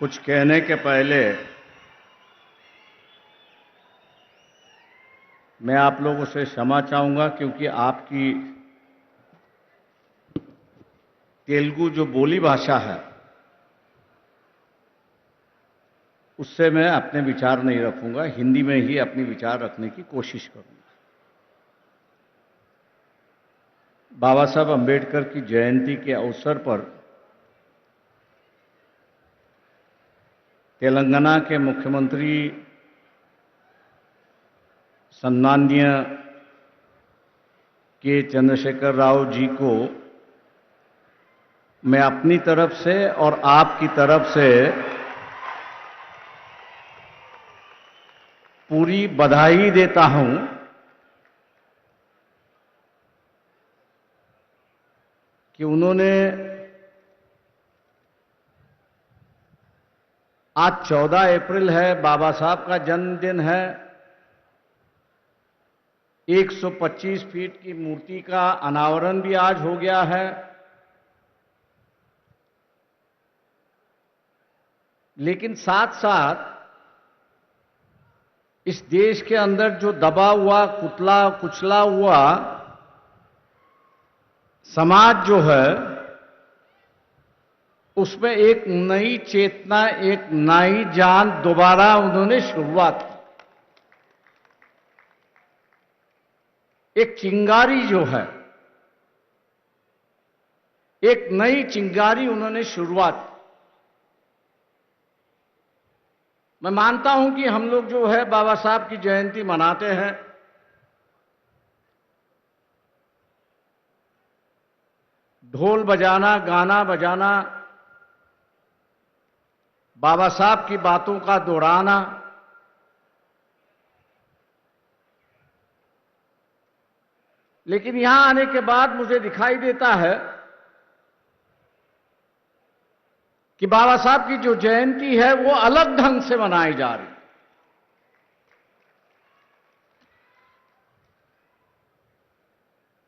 कुछ कहने के पहले मैं आप लोगों से क्षमा चाहूंगा, क्योंकि आपकी तेलुगु जो बोली भाषा है उससे मैं अपने विचार नहीं रखूंगा। हिंदी में ही अपने विचार रखने की कोशिश करूंगा। बाबा साहब अंबेडकर की जयंती के अवसर पर तेलंगाना के मुख्यमंत्री सम्माननीय के चंद्रशेखर राव जी को मैं अपनी तरफ से और आपकी तरफ से पूरी बधाई देता हूं कि उन्होंने आज 14 अप्रैल है, बाबा साहब का जन्मदिन है। 125 फीट की मूर्ति का अनावरण भी आज हो गया है। लेकिन साथ साथ इस देश के अंदर जो दबा हुआ, कुचला हुआ समाज जो है, उसमें एक नई चेतना, एक नई जान दोबारा उन्होंने शुरुआत की। एक चिंगारी जो है, एक नई चिंगारी उन्होंने शुरुआत की। मैं मानता हूं कि हम लोग जो है बाबा साहब की जयंती मनाते हैं, ढोल बजाना, गाना बजाना, बाबा साहब की बातों का दोहराना, लेकिन यहां आने के बाद मुझे दिखाई देता है कि बाबा साहब की जो जयंती है वो अलग ढंग से मनाई जा रही है।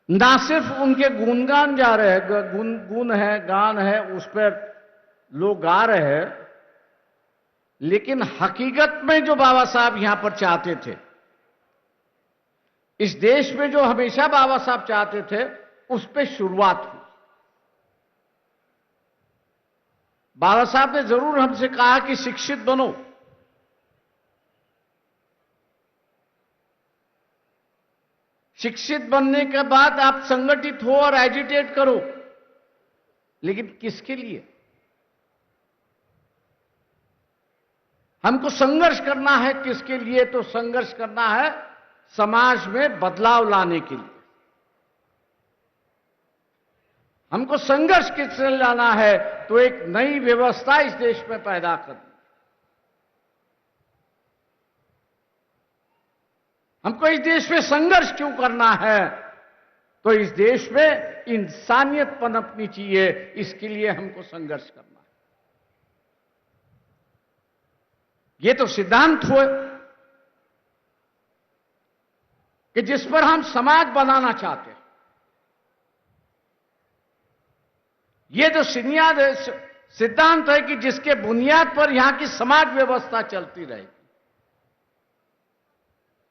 ना सिर्फ उनके गुणगान जा रहे हैं, गुण है, गान है, उस पर लोग गा रहे हैं, लेकिन हकीकत में जो बाबा साहब यहां पर चाहते थे, इस देश में जो हमेशा बाबा साहब चाहते थे, उस पर शुरुआत हुई। बाबा साहब ने जरूर हमसे कहा कि शिक्षित बनो, शिक्षित बनने के बाद आप संगठित हो और एजिटेट करो, लेकिन किसके लिए? हमको संघर्ष करना है। किसके लिए? तो संघर्ष करना है समाज में बदलाव लाने के लिए। हमको संघर्ष किससे लाना है? तो एक नई व्यवस्था इस देश में पैदा करनी। हमको इस देश में संघर्ष क्यों करना है? तो इस देश में इंसानियत पनपनी चाहिए, इसके लिए हमको संघर्ष करना है। ये तो सिद्धांत हुए कि जिस पर हम समाज बनाना चाहते हैं। ये जो सिद्धांत है कि जिसके बुनियाद पर यहां की समाज व्यवस्था चलती रहेगी।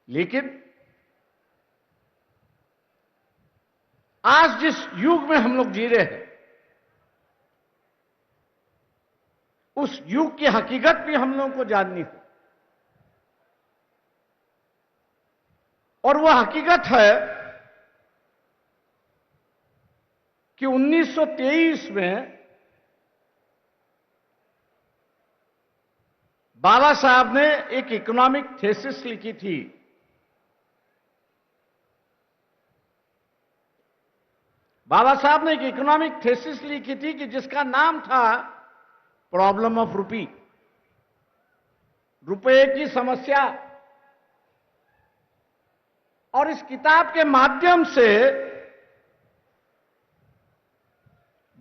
लेकिन आज जिस युग में हम लोग जी रहे हैं, उस युग की हकीकत भी हम लोगों को जाननी हो। और वह हकीकत है कि 1923 में बाबा साहब ने एक इकोनॉमिक थीसिस लिखी थी। बाबा साहब ने एक इकोनॉमिक थीसिस लिखी थी कि जिसका नाम था प्रॉब्लम ऑफ रूपी, रुपए की समस्या। और इस किताब के माध्यम से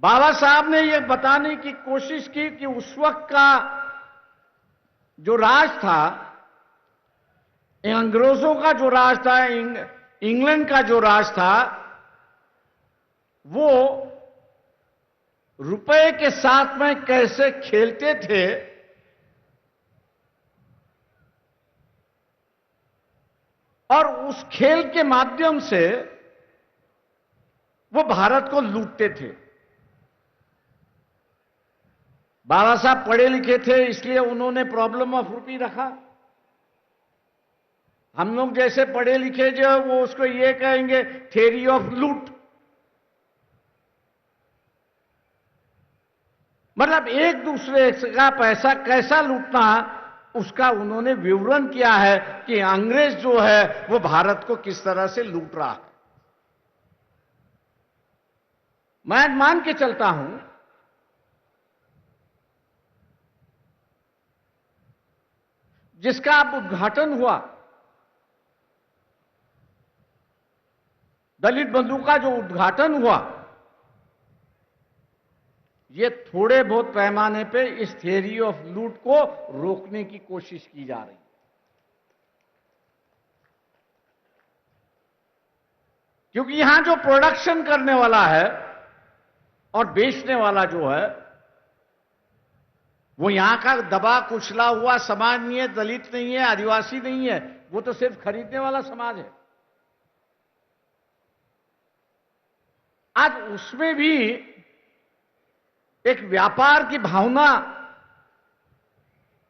बाबा साहब ने यह बताने की कोशिश की कि उस वक्त का जो राज था, अंग्रेजों का जो राज था, इंग्लैंड का जो राज था, वो रुपए के साथ में कैसे खेलते थे और उस खेल के माध्यम से वो भारत को लूटते थे। बाबा साहब पढ़े लिखे थे, इसलिए उन्होंने प्रॉब्लम ऑफ रूपी रखा। हम लोग जैसे पढ़े लिखे जो है वो उसको ये कहेंगे थ्योरी ऑफ लूट। मतलब एक दूसरे का पैसा कैसा लूटना, उसका उन्होंने विवरण किया है कि अंग्रेज जो है वो भारत को किस तरह से लूट रहा है। मैं मान के चलता हूं जिसका अब उद्घाटन हुआ, दलित बंधु का जो उद्घाटन हुआ, ये थोड़े बहुत पैमाने पे इस थियरी ऑफ लूट को रोकने की कोशिश की जा रही है। क्योंकि यहां जो प्रोडक्शन करने वाला है और बेचने वाला जो है वो यहां का दबा कुचला हुआ समाज नहीं है, दलित नहीं है, आदिवासी नहीं है, वो तो सिर्फ खरीदने वाला समाज है। आज उसमें भी एक व्यापार की भावना,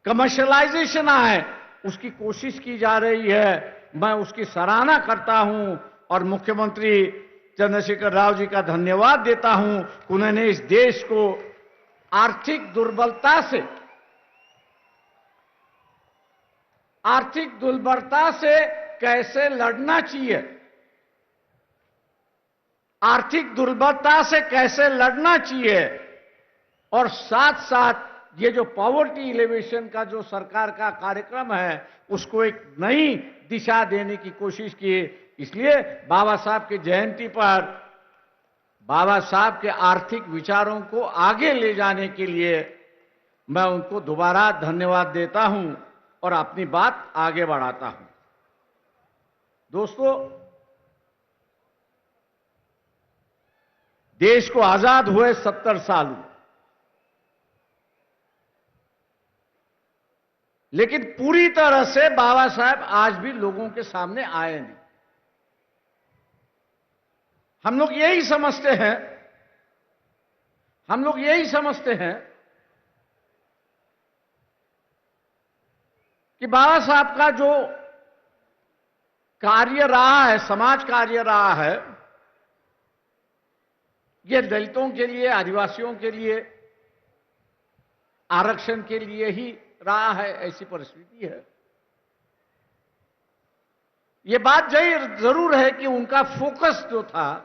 कमर्शियलाइजेशन है, उसकी कोशिश की जा रही है। मैं उसकी सराहना करता हूं और मुख्यमंत्री चंद्रशेखर राव जी का धन्यवाद देता हूं कि उन्होंने इस देश को आर्थिक दुर्बलता से कैसे लड़ना चाहिए, आर्थिक दुर्बलता से कैसे लड़ना चाहिए, और साथ साथ ये जो पॉवर्टी एलिवेशन का जो सरकार का कार्यक्रम है उसको एक नई दिशा देने की कोशिश की। इसलिए बाबा साहब की जयंती पर बाबा साहब के आर्थिक विचारों को आगे ले जाने के लिए मैं उनको दोबारा धन्यवाद देता हूं और अपनी बात आगे बढ़ाता हूं। दोस्तों, देश को आजाद हुए 70 साल हुए, लेकिन पूरी तरह से बाबा साहब आज भी लोगों के सामने आए नहीं। हम लोग यही समझते हैं कि बाबा साहब का जो कार्य रहा है, समाज कार्य रहा है, ये दलितों के लिए, आदिवासियों के लिए, आरक्षण के लिए ही रहा है, ऐसी परिस्थिति है। ये बात जरूर है कि उनका फोकस जो था,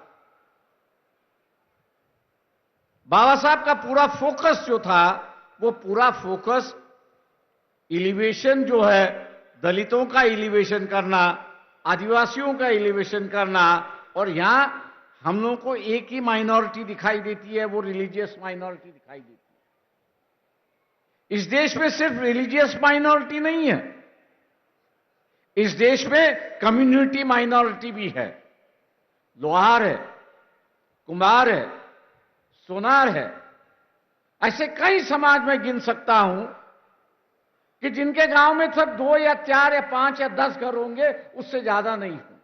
बाबा साहब का पूरा फोकस जो था, वो पूरा फोकस एलिवेशन जो है, दलितों का एलिवेशन करना, आदिवासियों का एलिवेशन करना, और यहां हम लोगों को एक ही माइनॉरिटी दिखाई देती है, वो रिलीजियस माइनॉरिटी दिखाई देती है। इस देश में सिर्फ रिलीजियस माइनॉरिटी नहीं है, इस देश में कम्युनिटी माइनॉरिटी भी है। लोहार है, कुम्हार है, सोनार है, ऐसे कई समाज में गिन सकता हूं कि जिनके गांव में सब 2 या 4 या 5 या 10 घर होंगे, उससे ज्यादा नहीं हो।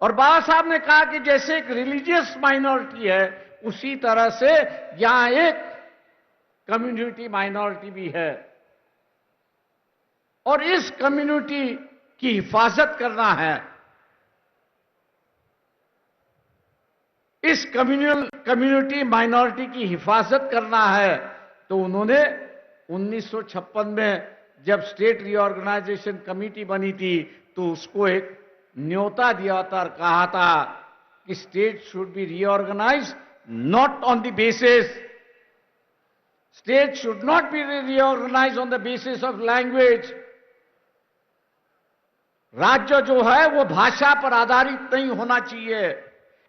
और बाबा साहब ने कहा कि जैसे एक रिलीजियस माइनॉरिटी है, उसी तरह से यहां एक कम्युनिटी माइनॉरिटी भी है, और इस कम्युनिटी की हिफाजत करना है, इस कम्युनिटी माइनॉरिटी की हिफाजत करना है। तो उन्होंने 1956 में जब स्टेट रीऑर्गेनाइजेशन कमेटी बनी थी, तो उसको एक न्योता दिया था और कहा था कि state should be reorganised not on the basis, state should not be reorganised on the basis of language. राज्य जो है वो भाषा पर आधारित नहीं होना चाहिए।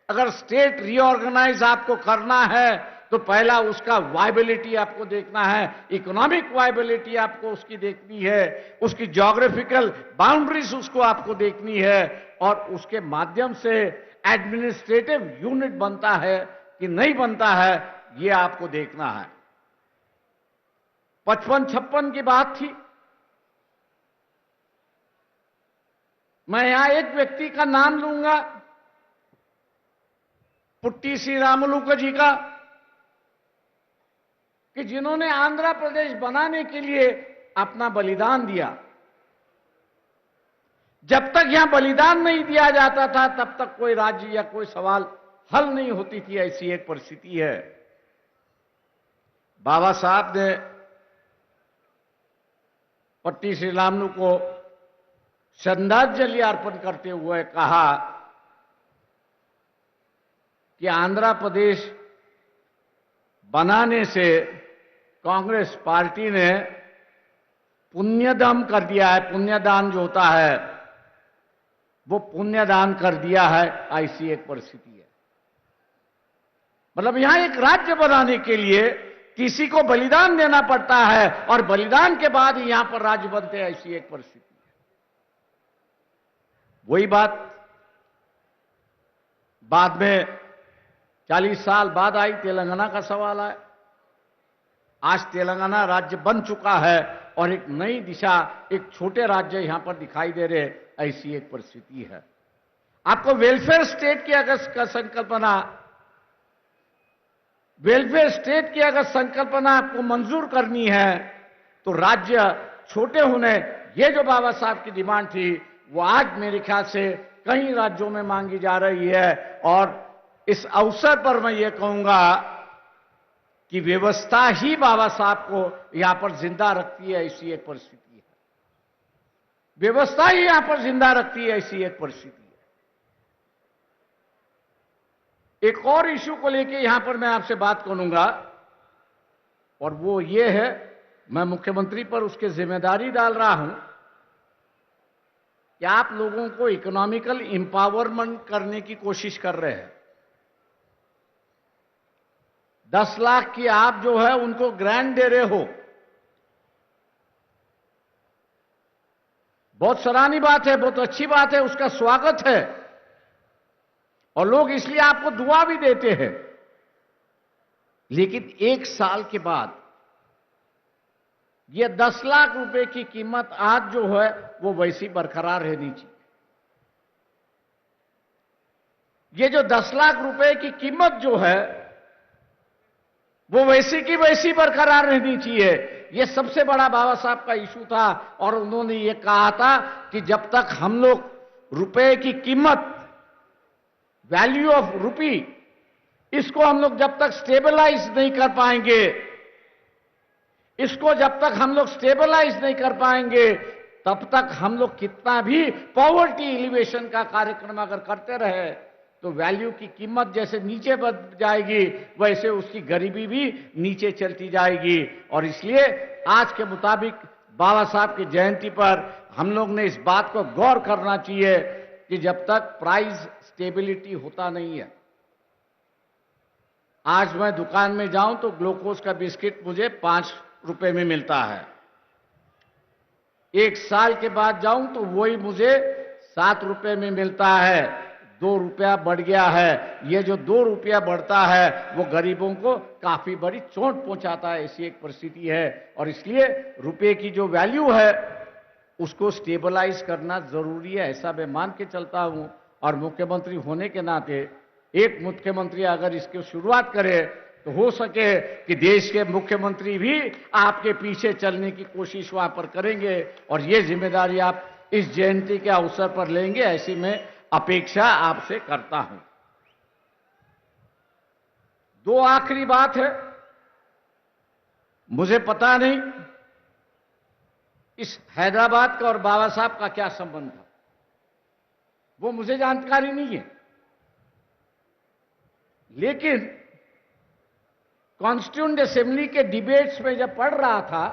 अगर स्टेट रीऑर्गेनाइज आपको करना है तो पहला उसका वायबिलिटी आपको देखना है, इकोनॉमिक वायबिलिटी आपको उसकी देखनी है, उसकी ज्योग्राफिकल बाउंड्रीज उसको आपको देखनी है, और उसके माध्यम से एडमिनिस्ट्रेटिव यूनिट बनता है कि नहीं बनता है, ये आपको देखना है। 55-56 की बात थी, मैं यहां एक व्यक्ति का नाम लूंगा, पुट्टी श्रीरामुलु जी का, कि जिन्होंने आंध्र प्रदेश बनाने के लिए अपना बलिदान दिया। जब तक यहां बलिदान नहीं दिया जाता था तब तक कोई राज्य या कोई सवाल हल नहीं होती थी, ऐसी एक परिस्थिति है। बाबा साहब ने पट्टी श्रीरामुलु को श्रद्धांजलि अर्पण करते हुए कहा कि आंध्र प्रदेश बनाने से कांग्रेस पार्टी ने पुण्यदान कर दिया है। पुण्यदान जो होता है वो पुण्यदान कर दिया है, ऐसी एक परिस्थिति है। मतलब यहां एक राज्य बनाने के लिए किसी को बलिदान देना पड़ता है और बलिदान के बाद ही यहां पर राज्य बनते हैं, ऐसी एक परिस्थिति है। वही बात बाद में 40 साल बाद आई, तेलंगाना का सवाल आया। आज तेलंगाना राज्य बन चुका है और एक नई दिशा, एक छोटे राज्य यहां पर दिखाई दे रहे, ऐसी एक परिस्थिति है। आपको वेलफेयर स्टेट की अगर संकल्पना, वेलफेयर स्टेट की अगर संकल्पना आपको मंजूर करनी है तो राज्य छोटे होने, ये जो बाबा साहब की डिमांड थी वो आज मेरे ख्याल से कई राज्यों में मांगी जा रही है। और इस अवसर पर मैं ये कहूंगा कि व्यवस्था ही बाबा साहब को यहां पर जिंदा रखती है, ऐसी एक परिस्थिति है। व्यवस्था ही यहां पर जिंदा रखती है, ऐसी एक परिस्थिति है। एक और इशू को लेकर यहां पर मैं आपसे बात करूंगा और वो ये है, मैं मुख्यमंत्री पर उसकी जिम्मेदारी डाल रहा हूं कि आप लोगों को इकोनॉमिकल एम्पावरमेंट करने की कोशिश कर रहे हैं। 10 लाख की आप जो है उनको ग्रांट दे रहे हो, बहुत सराहनीय बात है, बहुत अच्छी बात है, उसका स्वागत है और लोग इसलिए आपको दुआ भी देते हैं। लेकिन 1 साल के बाद ये 10 लाख रुपए की कीमत आज जो है वो वैसी बरकरार रहनी चाहिए। ये जो 10 लाख रुपए की कीमत जो है वो वैसी की वैसी बरकरार रहनी चाहिए। ये सबसे बड़ा बाबा साहब का इशू था और उन्होंने ये कहा था कि जब तक हम लोग रुपए की कीमत, वैल्यू ऑफ रुपी, इसको हम लोग जब तक स्टेबलाइज नहीं कर पाएंगे, इसको जब तक हम लोग स्टेबलाइज नहीं कर पाएंगे तब तक हम लोग कितना भी पॉवर्टी एलिवेशन का कार्यक्रम अगर करते रहे तो वैल्यू की कीमत जैसे नीचे बढ़ जाएगी वैसे उसकी गरीबी भी नीचे चलती जाएगी। और इसलिए आज के मुताबिक बाबा साहब की जयंती पर हम लोग ने इस बात को गौर करना चाहिए कि जब तक प्राइस स्टेबिलिटी होता नहीं है, आज मैं दुकान में जाऊं तो ग्लूकोज का बिस्किट मुझे 5 रुपए में मिलता है, 1 साल के बाद जाऊं तो वही मुझे 7 रुपए में मिलता है, 2 रुपया बढ़ गया है। ये जो 2 रुपया बढ़ता है वो गरीबों को काफी बड़ी चोट पहुंचाता है, ऐसी एक परिस्थिति है। और इसलिए रुपए की जो वैल्यू है उसको स्टेबलाइज करना जरूरी है, ऐसा मैं मान के चलता हूं। और मुख्यमंत्री होने के नाते एक मुख्यमंत्री अगर इसकी शुरुआत करे तो हो सके कि देश के मुख्यमंत्री भी आपके पीछे चलने की कोशिश वहां पर करेंगे और ये जिम्मेदारी आप इस जयंती के अवसर पर लेंगे, ऐसी मैं अपेक्षा आपसे करता हूं। 2 आखिरी बात है, मुझे पता नहीं इस हैदराबाद का और बाबा साहब का क्या संबंध था, वो मुझे जानकारी नहीं है। लेकिन कॉन्स्टिट्यूएंट असेंबली के डिबेट्स में जब पढ़ रहा था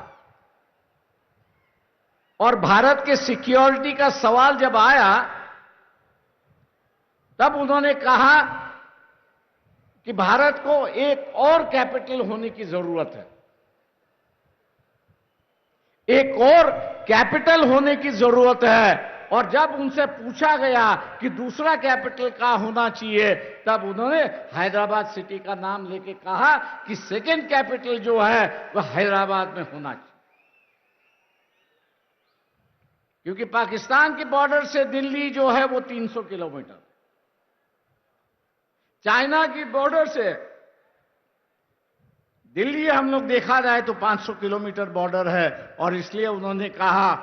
और भारत के सिक्योरिटी का सवाल जब आया तब उन्होंने कहा कि भारत को एक और कैपिटल होने की जरूरत है, एक और कैपिटल होने की जरूरत है। और जब उनसे पूछा गया कि दूसरा कैपिटल कहां होना चाहिए तब उन्होंने हैदराबाद सिटी का नाम लेके कहा कि सेकंड कैपिटल जो है वह हैदराबाद में होना चाहिए। क्योंकि पाकिस्तान के बॉर्डर से दिल्ली जो है वो 300 किलोमीटर, चाइना की बॉर्डर से दिल्ली हम लोग देखा जाए तो 500 किलोमीटर बॉर्डर है। और इसलिए उन्होंने कहा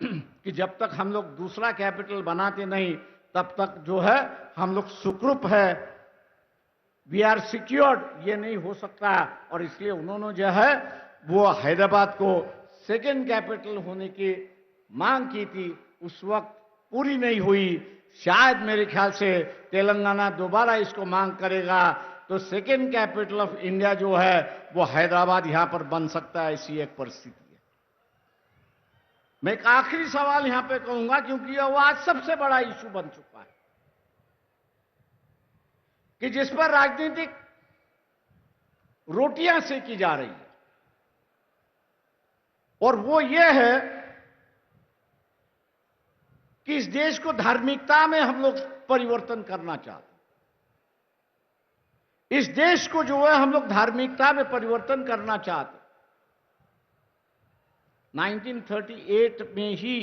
कि जब तक हम लोग दूसरा कैपिटल बनाते नहीं तब तक जो है हम लोग सुखरूप है, वी आर सिक्योर्ड, ये नहीं हो सकता। और इसलिए उन्होंने जो है वो हैदराबाद को सेकेंड कैपिटल होने की मांग की थी। उस वक्त पूरी नहीं हुई। शायद मेरे ख्याल से तेलंगाना दोबारा इसको मांग करेगा तो सेकेंड कैपिटल ऑफ इंडिया जो है वो हैदराबाद यहां पर बन सकता है, ऐसी एक परिस्थिति है। मैं एक आखिरी सवाल यहां पे कहूंगा, क्योंकि यह वो आज सबसे बड़ा इशू बन चुका है कि जिस पर राजनीतिक रोटियां सेकी जा रही है, और वो ये है कि इस देश को धार्मिकता में हम लोग परिवर्तन करना चाहते हैं। इस देश को जो है हम लोग धार्मिकता में परिवर्तन करना चाहते हैं। 1938 में ही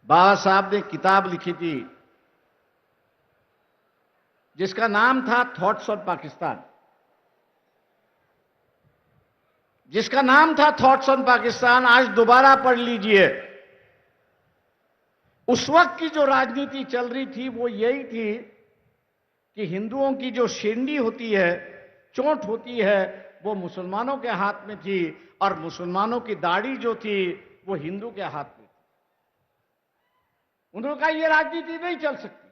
बाबा साहब ने किताब लिखी थी जिसका नाम था थॉट्स ऑन पाकिस्तान, जिसका नाम था थॉट्स ऑन पाकिस्तान। आज दोबारा पढ़ लीजिए। उस वक्त की जो राजनीति चल रही थी वो यही थी कि हिंदुओं की जो शेंडी होती है, चोट होती है, वो मुसलमानों के हाथ में थी, और मुसलमानों की दाढ़ी जो थी वो हिंदू के हाथ में थी। उन्होंने कहा यह राजनीति नहीं चल सकती।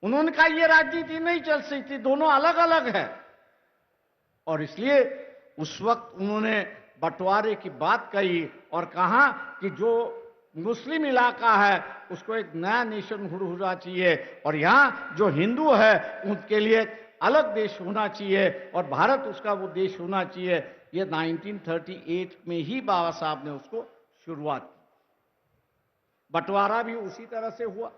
उन्होंने कहा यह राजनीति नहीं चल सकती, दोनों अलग अलग है। और इसलिए उस वक्त उन्होंने बंटवारे की बात कही और कहा कि जो मुस्लिम इलाका है उसको एक नया नेशनहुड होना चाहिए, और यहां जो हिंदू है उनके लिए एक अलग देश होना चाहिए, और भारत उसका वो देश होना चाहिए। ये 1938 में ही बाबा साहब ने उसको शुरुआत की। बंटवारा भी उसी तरह से हुआ,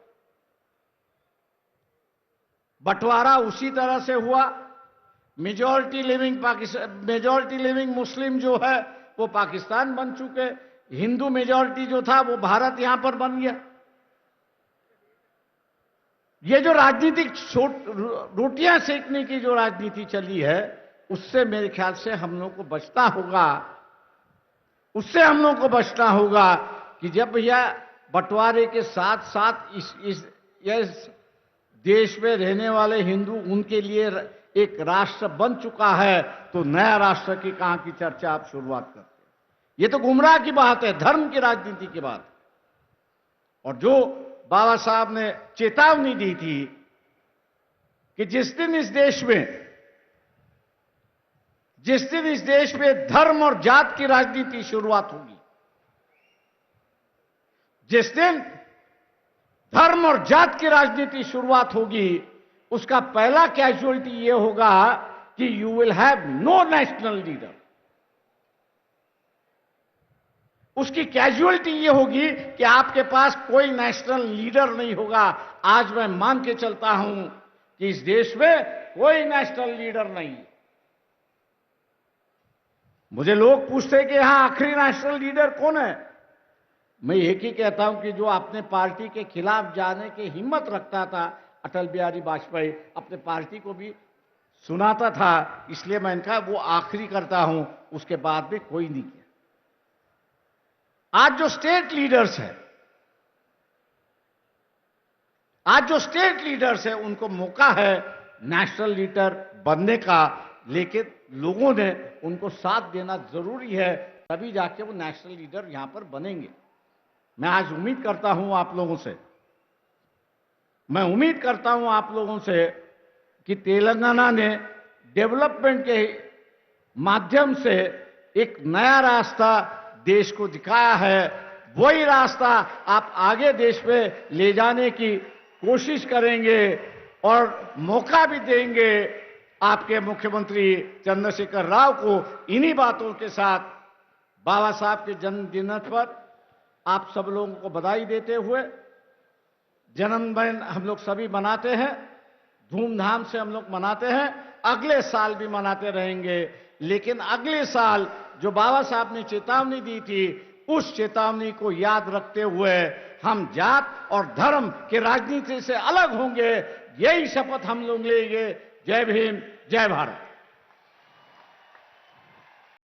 बंटवारा उसी तरह से हुआ। मेजॉरिटी लिविंग मुस्लिम जो है वो पाकिस्तान बन चुके, हिंदू मेजॉरिटी जो था वो भारत यहां पर बन गया। ये जो राजनीतिक रोटियां सेकने की जो राजनीति चली है उससे मेरे ख्याल से हम लोग को बचना होगा, उससे हम लोग को बचना होगा कि जब भैया बंटवारे के साथ साथ इस देश में रहने वाले हिंदू उनके लिए एक राष्ट्र बन चुका है तो नया राष्ट्र की कहां की चर्चा आप शुरुआत करते हैं। ये तो गुमराह की बात है, धर्म की राजनीति की बात। और जो बाबा साहब ने चेतावनी दी थी कि जिस दिन इस देश में धर्म और जात की राजनीति शुरुआत होगी, जिस दिन धर्म और जात की राजनीति शुरुआत होगी, उसका पहला कैजुअलिटी यह होगा कि you will have no national leader. उसकी कैजुअलिटी यह होगी कि आपके पास कोई नेशनल लीडर नहीं होगा। आज मैं मान के चलता हूं कि इस देश में कोई नेशनल लीडर नहीं है। मुझे लोग पूछते हैं कि यहां आखिरी नेशनल लीडर कौन है। मैं एक ही कहता हूं कि जो अपने पार्टी के खिलाफ जाने की हिम्मत रखता था, अटल बिहारी वाजपेयी अपने पार्टी को भी सुनाता था, इसलिए मैं इनका वो आखिरी करता हूं, उसके बाद भी कोई नहीं किया। आज जो स्टेट लीडर्स है उनको मौका है नेशनल लीडर बनने का, लेकिन लोगों ने उनको साथ देना जरूरी है, तभी जाके वो नेशनल लीडर यहां पर बनेंगे। मैं आज उम्मीद करता हूं आप लोगों से कि तेलंगाना ने डेवलपमेंट के माध्यम से एक नया रास्ता देश को दिखाया है। वही रास्ता आप आगे देश में ले जाने की कोशिश करेंगे और मौका भी देंगे आपके मुख्यमंत्री चंद्रशेखर राव को। इन्हीं बातों के साथ बाबा साहब के जन्मदिन पर आप सब लोगों को बधाई देते हुए, जन्मदिन हम लोग सभी मनाते हैं, धूमधाम से हम लोग मनाते हैं, अगले साल भी मनाते रहेंगे। लेकिन अगले साल जो बाबा साहब ने चेतावनी दी थी उस चेतावनी को याद रखते हुए हम जात और धर्म के राजनीति से अलग होंगे, यही शपथ हम लोग लेंगे। जय भीम, जय भारत।